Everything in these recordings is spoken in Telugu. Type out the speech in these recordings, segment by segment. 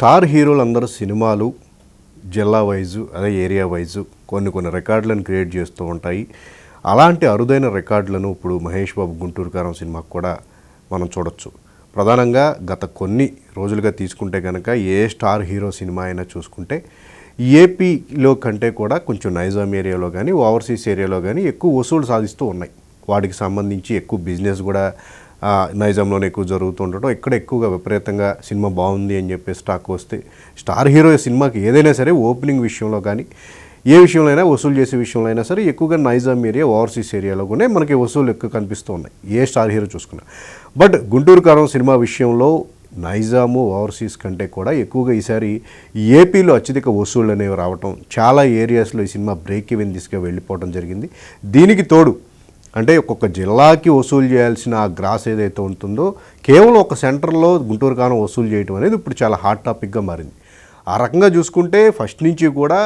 స్టార్ హీరోలందరూ సినిమాలు జిల్లా వైజు అదే ఏరియా వైజు కొన్ని రికార్డులను క్రియేట్ చేస్తూ ఉంటాయి. అలాంటి అరుదైన రికార్డులను ఇప్పుడు మహేష్ బాబు గుంటూరు కారం సినిమాకు కూడా మనం చూడొచ్చు. ప్రధానంగా గత కొన్ని రోజులుగా తీసుకుంటే కనుక ఏ స్టార్ హీరో సినిమా అయినా చూసుకుంటే ఏపీలో కంటే కూడా కొంచెం నైజాం ఏరియాలో కానీ ఓవర్సీస్ ఏరియాలో కానీ ఎక్కువ వసూలు సాధిస్తూ ఉన్నాయి. వాటికి సంబంధించి ఎక్కువ బిజినెస్ కూడా నైజాంలోనే ఎక్కువ జరుగుతూ ఉండటం, ఇక్కడ ఎక్కువగా విపరీతంగా సినిమా బాగుంది అని చెప్పి స్టాక్ వస్తే స్టార్ హీరో సినిమాకి ఏదైనా సరే ఓపెనింగ్ విషయంలో కానీ ఏ విషయంలో అయినా వసూలు చేసే విషయంలో అయినా సరే ఎక్కువగా నైజాం ఏరియా ఓవర్సీస్ ఏరియాలో కూడా మనకి వసూలు ఎక్కువ కనిపిస్తూ ఉన్నాయి ఏ స్టార్ హీరో చూసుకున్నా. బట్ గుంటూరు కారం సినిమా విషయంలో నైజాము ఓవర్సీస్ కంటే కూడా ఎక్కువగా ఈసారి ఏపీలో అత్యధిక వసూళ్ళు అనేవి రావటం, చాలా ఏరియాస్లో ఈ సినిమా బ్రేక్ ఈవెన్ దిశగా వెళ్ళిపోవడం జరిగింది. దీనికి తోడు అంటే ఒక్కొక్క జిల్లాకి వసూలు చేయాల్సిన ఆ గ్రాస్ ఏదైతే ఉంటుందో కేవలం ఒక సెంటర్లో గుంటూరు కారం వసూలు చేయడం అనేది ఇప్పుడు చాలా హాట్ టాపిక్గా మారింది. ఆ రకంగా చూసుకుంటే ఫస్ట్ నుంచి కూడా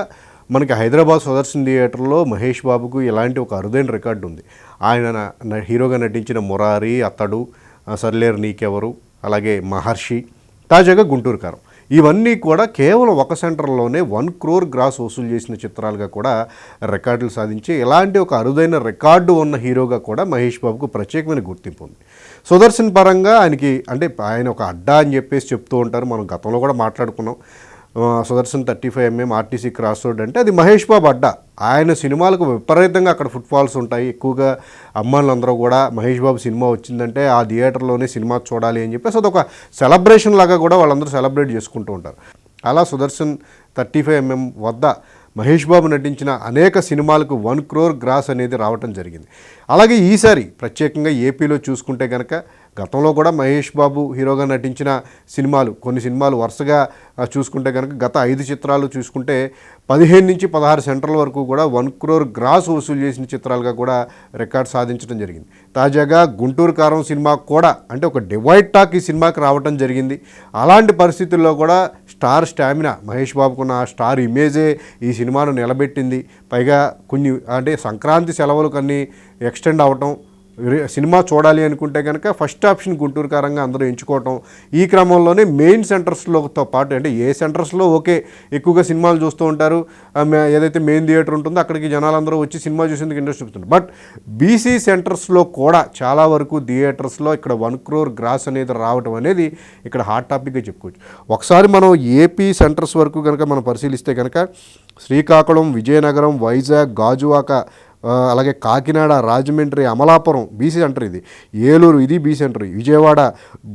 మనకి హైదరాబాద్ సుదర్శన్ థియేటర్లో మహేష్ బాబుకు ఇలాంటి ఒక అరుదైన రికార్డు ఉంది. ఆయన హీరోగా నటించిన మురారి, అతడు, సర్లేరు నీకెవరు, అలాగే మహర్షి, తాజాగా గుంటూరు కారం, ఇవన్నీ కూడా కేవలం ఒక సెంటర్లోనే 1 crore గ్రాస్ వసూలు చేసిన చిత్రాలుగా కూడా రికార్డులు సాధించి ఇలాంటి ఒక అరుదైన రికార్డు ఉన్న హీరోగా కూడా మహేష్ బాబుకు ప్రత్యేకమైన గుర్తింపు ఉంది. సుదర్శన్ పరంగా ఆయనకి అంటే ఆయన ఒక అడ్డా అని చెప్పేసి చెప్తూ ఉంటారు. మనం గతంలో కూడా మాట్లాడుకున్నాం. Sudarshan 35mm RTC cross road అంటే అది మహేష్ బాబు అడ్డా. ఆయన సినిమాలకు విపరీతంగా అక్కడ ఫుట్ఫాల్స్ ఉంటాయి. ఎక్కువగా అమ్మాయిలందరూ కూడా మహేష్ బాబు సినిమా వచ్చిందంటే ఆ థియేటర్లోనే సినిమా చూడాలి అని చెప్పేసి అదొక సెలబ్రేషన్ లాగా కూడా వాళ్ళందరూ సెలబ్రేట్ చేసుకుంటూ ఉంటారు. అలా సుదర్శన్ 35mm వద్ద మహేష్ బాబు నటించిన అనేక సినిమాలకు 1 crore గ్రాస్ అనేది రావటం జరిగింది. అలాగే ఈసారి ప్రత్యేకంగా ఏపీలో చూసుకుంటే కనుక గతంలో కూడా మహేష్ బాబు హీరోగా నటించిన సినిమాలు కొన్ని సినిమాలు వరుసగా చూసుకుంటే కనుక గత 5 చిత్రాలు చూసుకుంటే 15 నుంచి 16 సెంటర్ల వరకు కూడా 1 crore గ్రాస్ వసూలు చేసిన చిత్రాలుగా కూడా రికార్డ్ సాధించడం జరిగింది. తాజాగా గుంటూరు కారం సినిమా కూడా అంటే ఒక డివైడ్ టాక్ ఈ సినిమాకి రావటం జరిగింది. అలాంటి పరిస్థితుల్లో కూడా స్టార్ స్టామినా మహేష్ బాబుకున్న ఆ స్టార్ ఇమేజే ఈ సినిమాను నిలబెట్టింది. పైగా కొన్ని అంటే సంక్రాంతి సెలవులు కొన్ని ఎక్స్టెండ్ అవ్వటం, సినిమా చూడాలి అనుకుంటే కనుక ఫస్ట్ ఆప్షన్ గుంటూరు కారంగా అందరూ ఎంచుకోవటం, ఈ క్రమంలోనే మెయిన్ సెంటర్స్లోతో పాటు అంటే ఏ సెంటర్స్లో ఓకే ఎక్కువగా సినిమాలు చూస్తూ ఉంటారు, ఏదైతే మెయిన్ థియేటర్ ఉంటుందో అక్కడికి జనాలందరూ వచ్చి సినిమా చూసేందుకు ఇంట్రెస్ట్ చూపుతుంటారు. బట్ బీసీ సెంటర్స్లో కూడా చాలా వరకు థియేటర్స్లో ఇక్కడ 1 crore గ్రాస్ అనేది రావడం అనేది ఇక్కడ హాట్ టాపిక్గా చెప్పుకోవచ్చు. ఒకసారి మనం ఏపీ సెంటర్స్ వరకు కనుక మనం పరిశీలిస్తే కనుక శ్రీకాకుళం, విజయనగరం, వైజాగ్, గాజువాక, అలాగే కాకినాడ, రాజమండ్రి, అమలాపురం బీసీ సెంటర్, ఇది ఏలూరు ఇది బీ సెంటర్, విజయవాడ,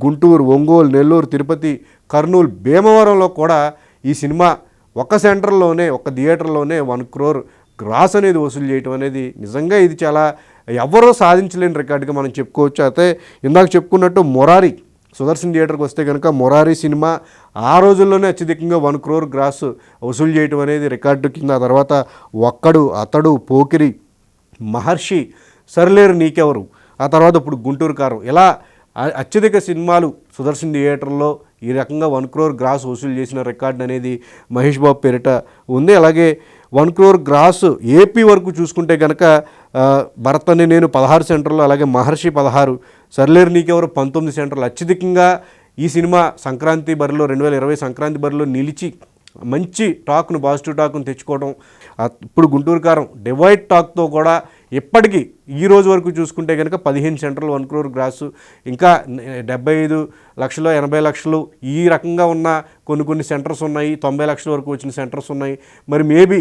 గుంటూరు, ఒంగోలు, నెల్లూరు, తిరుపతి, కర్నూలు, భీమవరంలో కూడా ఈ సినిమా ఒక సెంటర్లోనే ఒక థియేటర్లోనే 1 crore గ్రాస్ అనేది వసూలు చేయటం అనేది నిజంగా ఇది చాలా ఎవరో సాధించలేని రికార్డుగా మనం చెప్పుకోవచ్చు. అయితే ఇందాక చెప్పుకున్నట్టు మురారి సుదర్శన్ థియేటర్కి వస్తే కనుక మురారి సినిమా ఆ రోజుల్లోనే అత్యధికంగా 1 crore గ్రాస్ వసూలు చేయటం అనేది రికార్డు కింద. ఆ తర్వాత ఒక్కడు, అతడు, పోకిరి, మహర్షి, సర్లేరు నీకెవరు, ఆ తర్వాత ఇప్పుడు గుంటూరు కారం, ఇలా అత్యధిక సినిమాలు సుదర్శన్ థియేటర్లో ఈ రకంగా 1 crore గ్రాస్ వసూలు చేసిన రికార్డు అనేది మహేష్ బాబు పేరిట ఉంది. అలాగే 1 crore గ్రాస్ ఏపీ వరకు చూసుకుంటే కనుక భరతని నేను 16 సెంటర్లు, అలాగే మహర్షి 16, సర్లేరు నీకెవరు 19 సెంటర్లు అత్యధికంగా ఈ సినిమా సంక్రాంతి బరిలో 2020 సంక్రాంతి బరిలో నిలిచి మంచి టాక్ను పాజిటివ్ టాక్ను తెచ్చుకోవడం. ఇప్పుడు గుంటూరు కారం డివైడ్ టాక్తో కూడా ఇప్పటికీ ఈ రోజు వరకు చూసుకుంటే కనుక 15 సెంటర్లు 1 crore గ్రాసు, ఇంకా 75 లక్షలు 80 లక్షలు ఈ రకంగా ఉన్న కొన్ని సెంటర్స్ ఉన్నాయి, 90 లక్షల వరకు వచ్చిన సెంటర్స్ ఉన్నాయి. మరి మేబీ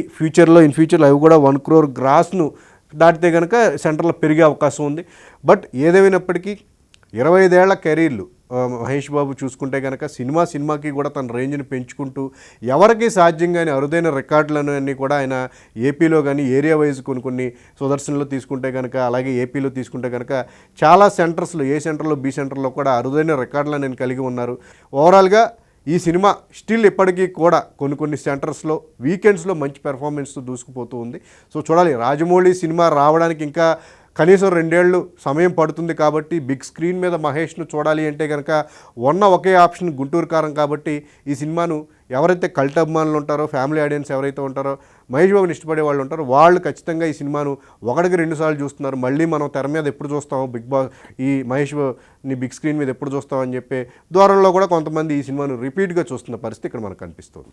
ఇన్ ఫ్యూచర్లో అవి కూడా 1 crore గ్రాస్ను దాటితే కనుక సెంటర్లో పెరిగే అవకాశం ఉంది. బట్ ఏదేమైనప్పటికీ 25 ఏళ్ల కెరీర్లు మహేష్ బాబు చూసుకుంటే కనుక సినిమాకి కూడా తన రేంజ్ని పెంచుకుంటూ ఎవరికి సాధ్యం కానీ అరుదైన రికార్డులను అన్నీ కూడా ఆయన ఏపీలో కానీ ఏరియా వైజ్ కొన్ని సుదర్శన్లో తీసుకుంటే కనుక, అలాగే ఏపీలో తీసుకుంటే కనుక చాలా సెంటర్స్లో ఏ సెంటర్లో బి సెంటర్లో కూడా అరుదైన రికార్డులను నేను కలిగి ఉన్నారు. ఓవరాల్గా ఈ సినిమా స్టిల్ ఇప్పటికీ కూడా కొన్ని సెంటర్స్లో వీకెండ్స్లో మంచి పెర్ఫార్మెన్స్తో దూసుకుపోతూ ఉంది. సో చూడాలి, రాజమౌళి సినిమా రావడానికి ఇంకా కనీసం 2 ఏళ్ళు సమయం పడుతుంది కాబట్టి బిగ్ స్క్రీన్ మీద మహేష్ను చూడాలి అంటే కనుక ఉన్న ఒకే ఆప్షన్ గుంటూరు కారం కాబట్టి ఈ సినిమాను ఎవరైతే కల్ట్ అభిమానులు ఉంటారో, ఫ్యామిలీ ఆడియన్స్ ఎవరైతే ఉంటారో, మహేష్ బాబుని ఇష్టపడే వాళ్ళు ఉంటారో వాళ్ళు ఖచ్చితంగా ఈ సినిమాను 1కి 2 సార్లు చూస్తున్నారు. మళ్ళీ మనం తెర మీద ఎప్పుడు చూస్తాం, బిగ్ బాస్ ఈ మహేష్ని బిగ్ స్క్రీన్ మీద ఎప్పుడు చూస్తాం అని చెప్పే ధోరణిలో కూడా కొంతమంది ఈ సినిమాను రిపీట్గా చూస్తున్న పరిస్థితి ఇక్కడ మనకు కనిపిస్తుంది.